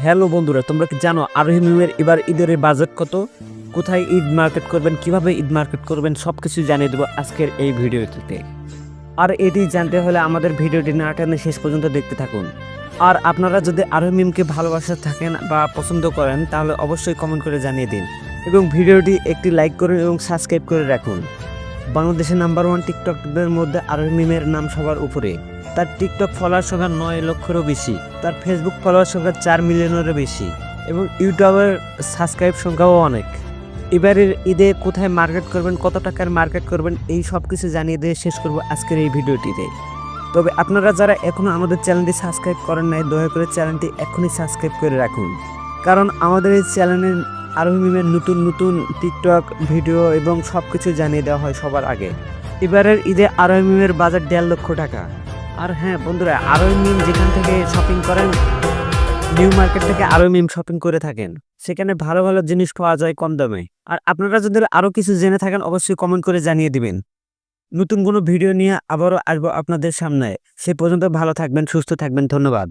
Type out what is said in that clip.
Hello বন্ধুরা, তোমরা কি জানো আরোহী মিমের এবার ঈদের বাজেট কত? কোথায় ঈদ মার্কেট করবেন, কিভাবে ঈদ মার্কেট করবেন, সবকিছু জানিয়ে দেবো আজকের এই ভিডিওটিতে। আর এটি জানতে হলে আমাদের ভিডিওটি না টেনে শেষ পর্যন্ত দেখতে থাকুন। আর আপনারা যদি আরোহী মিমকে ভালোবাসা থাকেন বা পছন্দ করেন তাহলে অবশ্যই কমেন্ট করে জানিয়ে দিন এবং ভিডিওটি একটি লাইক করুন এবং সাবস্ক্রাইব করে রাখুন। বাংলাদেশের নাম্বার 1 টিকটকদের মধ্যে আরোহী মিমের নাম সবার উপরে। তার টিকটক ফলোয়ার সংখ্যা 9 লক্ষেরও বেশি, তার ফেসবুক ফলোয়ার সংখ্যা 4 মিলিয়নেরও বেশি এবং ইউটিউবের সাবস্ক্রাইব সংখ্যাও অনেক। এবারের ঈদে কোথায় মার্কেট করবেন, কত টাকার মার্কেট করবেন, এই সব কিছু জানিয়ে দিয়ে শেষ করব আজকের এই ভিডিওটিতে। তবে আপনারা যারা এখনও আমাদের চ্যানেলটি সাবস্ক্রাইব করেন নাই, দয়া করে চ্যানেলটি এখনই সাবস্ক্রাইব করে রাখুন, কারণ আমাদের এই চ্যানেলে আরোহী মিমের নতুন নতুন টিকটক ভিডিও এবং সব কিছু জানিয়ে দেওয়া হয় সবার আগে। এবারের ঈদে আরোহী মিমের বাজার 1.5 লক্ষ টাকা। আর হ্যাঁ বন্ধুরা, আরোহী মিম যেখান থেকে শপিং করেন, নিউ মার্কেট থেকে আরোহী মিম শপিং করে থাকেন, সেখানে ভালো ভালো জিনিস পাওয়া যায় কম দামে। আর আপনারা যদি আরও কিছু জেনে থাকেন অবশ্যই কমেন্ট করে জানিয়ে দিবেন। নতুন কোনো ভিডিও নিয়ে আবারও আসবো আপনাদের সামনে। সে পর্যন্ত ভালো থাকবেন, সুস্থ থাকবেন, ধন্যবাদ।